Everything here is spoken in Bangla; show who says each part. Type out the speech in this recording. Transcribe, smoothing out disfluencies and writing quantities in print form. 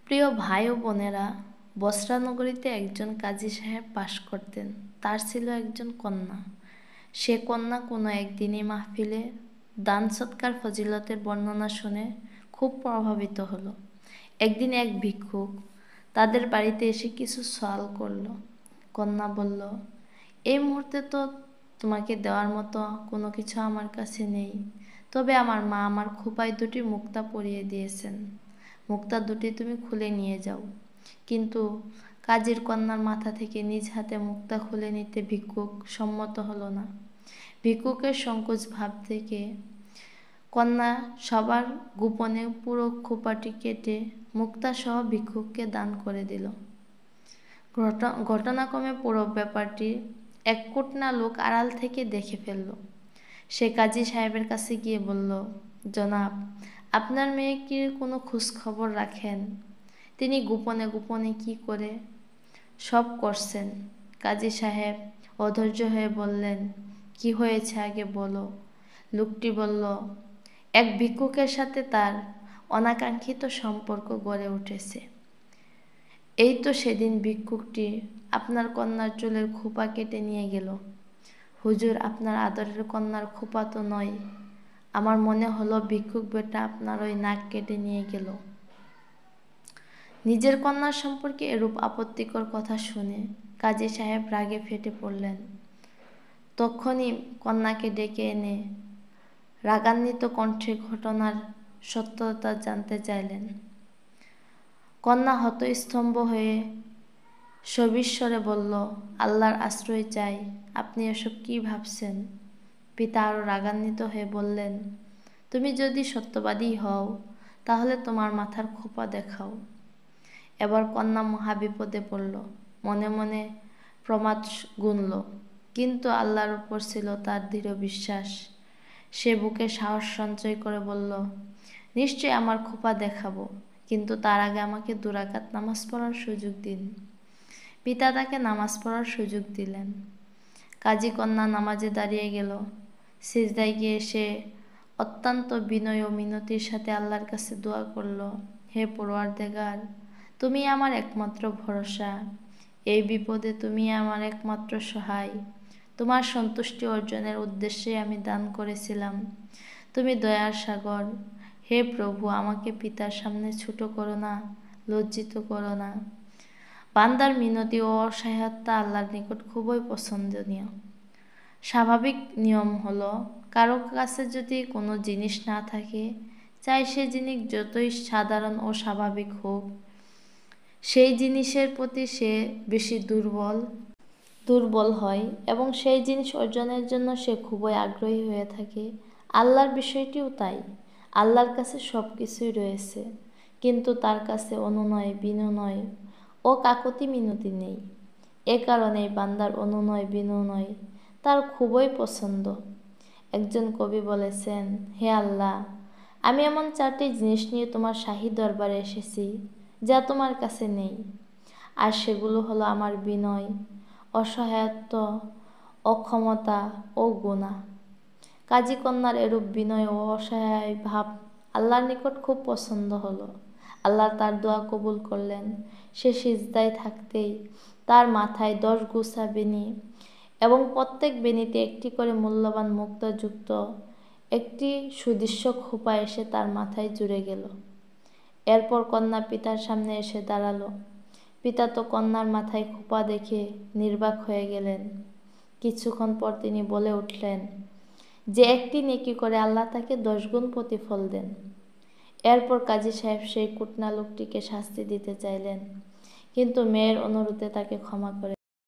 Speaker 1: প্রিয় ভাই ও বোনেরা, বসরা নগরীতে একজন কাজী সাহেব বাস করতেন। তার ছিল একজন কন্যা। সে কন্যা কোনো একদিনই মাহফিলে দান সৎকার ফজিলতের বর্ণনা শুনে খুব প্রভাবিত হলো। একদিন এক ভিক্ষুক তাদের বাড়িতে এসে কিছু সওয়াল করলো। কন্যা বলল, এই মুহূর্তে তো তোমাকে দেওয়ার মতো কোনো কিছু আমার কাছে নেই, তবে আমার মা আমার খোঁপায় দুটি মুক্তা পরিয়ে দিয়েছেন। মুক্তা দুটি তুমি খুলে নিয়ে যাও। কিন্তু কাজীর কন্যার মাথা থেকে নিজ হাতে মুক্তা খুলে নিতে ভিক্ষুক সম্মত হলো না। ভিক্ষুকের সংকোচ ভাব থেকে কন্যা সবার গোপনে পুরো খোঁপাটি কেটে মুক্তা সহ ভিক্ষুককে দান করে দিল। ঘটনাক্রমে পুরো ব্যাপারটি এক কুটনা লোক আড়াল থেকে দেখে ফেলল। সে কাজী সাহেবের কাছে গিয়ে বলল, জনাব, আপনার মেয়ে কি কোনো খোঁজ খবর রাখেন? তিনি গোপনে গোপনে কি করে সব করছেন। কাজী সাহেব অধৈর্য হয়ে বললেন, কি হয়েছে আগে বলো। লোকটি বলল, এক ভিক্ষুকের সাথে তার অনাকাঙ্ক্ষিত সম্পর্ক গড়ে উঠেছে। এই তো সেদিন ভিক্ষুকটি আপনার কন্যার চুলের খোঁপা কেটে নিয়ে গেল। হুজুর, আপনার আদরের কন্যার খোঁপা তো নয়। আমার মনে হলো ভিক্ষুক বেটা আপনার ওই নাক কেটে নিয়ে গেল। নিজের কন্যার সম্পর্কে এরূপ আপত্তিকর কথা শুনে কাজী সাহেব রাগে ফেটে পড়লেন। তখনই কন্যাকে ডেকে এনে রাগান্বিত কণ্ঠে ঘটনার সত্যতা জানতে চাইলেন। কন্যা হতস্তম্ভ হয়ে সবিস্বরে বলল, আল্লাহর আশ্রয় চাই, আপনি এসব কি ভাবছেন? পিতা আরও রাগান্বিত হয়ে বললেন, তুমি যদি সত্যবাদী হও তাহলে তোমার মাথার খোঁপা দেখাও। এবার কন্যা মহাবিপদে পড়ল। মনে মনে প্রমাদ গুনল, কিন্তু আল্লাহর উপর ছিল তার দৃঢ় বিশ্বাস। সে বুকে সাহস সঞ্চয় করে বলল, নিশ্চয় আমার খোঁপা দেখাবো, কিন্তু তার আগে আমাকে 2 রাকাত নামাজ পড়ার সুযোগ দিন। পিতা তাকে নামাজ পড়ার সুযোগ দিলেন। কাজী কন্যা নামাজে দাঁড়িয়ে গেল। সিজদায় গিয়ে সে অত্যন্ত বিনয় ও মিনতির সাথে আল্লাহর কাছে দোয়া করল, হে পরওয়ারদিগার, তুমি আমার একমাত্র ভরসা। এই বিপদে তুমি আমার একমাত্র সহায়। তোমার সন্তুষ্টি অর্জনের উদ্দেশ্যে আমি দান করেছিলাম। তুমি দয়ার সাগর। হে প্রভু, আমাকে পিতার সামনে ছোট করো না, লজ্জিত করো না। বান্দার মিনতি ও অসহায়তা আল্লাহর নিকট খুবই পছন্দনীয়। স্বাভাবিক নিয়ম হলো, কারো কাছে যদি কোনো জিনিস না থাকে, চাই সে জিনিস যতই সাধারণ ও স্বাভাবিক হোক, সেই জিনিসের প্রতি সে বেশি দুর্বল হয় এবং সেই জিনিস অর্জনের জন্য সে খুবই আগ্রহী হয়ে থাকে। আল্লাহর বিষয়টিও তাই। আল্লাহর কাছে সব কিছুই রয়েছে, কিন্তু তার কাছে অনুনয় বিনয় ও কাকুতি মিনতি নেই। এ কারণেই বান্দার অনুনয় বিনয় তার খুবই পছন্দ। একজন কবি বলেছেন, হে আল্লাহ, আমি এমন 4টি জিনিস নিয়ে তোমার শাহী দরবারে এসেছি যা তোমার কাছে নেই, আর সেগুলো হলো আমার বিনয়, অসহায়ত্ব, অক্ষমতা ও গুনাহ। কাজী কন্যার এরূপ বিনয় ও অসহায় ভাব আল্লাহর নিকট খুব পছন্দ হলো। আল্লাহ তার দোয়া কবুল করলেন। সে সিজদায় থাকতেই তার মাথায় 10 গোছা বেনি এবং প্রত্যেক বেনিতে একটি করে মূল্যবান মুক্তাযুক্ত একটি সুদৃশ্য খোঁপা এসে তার মাথায় জুড়ে গেল। এরপর কন্যা পিতার সামনে এসে দাঁড়ালো। পিতা তো কন্যার মাথায় খোঁপা দেখে নির্বাক হয়ে গেলেন। কিছুক্ষণ পর তিনি বলে উঠলেন, যে একটি নেকি করে আল্লাহ তাকে 10 গুণ প্রতিফল দেন। এরপর কাজী সাহেব সেই কুটনা লোকটিকে শাস্তি দিতে চাইলেন, কিন্তু মেয়ের অনুরোধে তাকে ক্ষমা করে